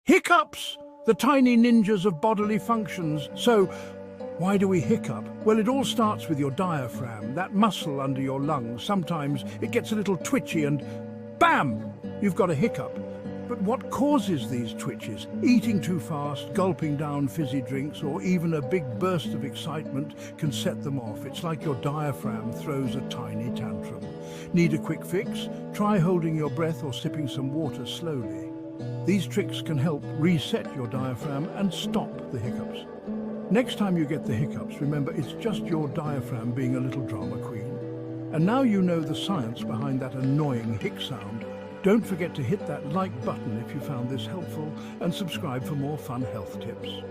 Hiccups! The tiny ninjas of bodily functions. So, why do we hiccup? Well, it all starts with your diaphragm, that muscle under your lungs. Sometimes it gets a little twitchy and bam! You've got a hiccup. But what causes these twitches? Eating too fast, gulping down fizzy drinks, or even a big burst of excitement can set them off. It's like your diaphragm throws a tiny tantrum. Need a quick fix? Try holding your breath or sipping some water slowly. These tricks can help reset your diaphragm and stop the hiccups. Next time you get the hiccups, remember it's just your diaphragm being a little drama queen. And now you know the science behind that annoying hic sound. Don't forget to hit that like button if you found this helpful and subscribe for more fun health tips.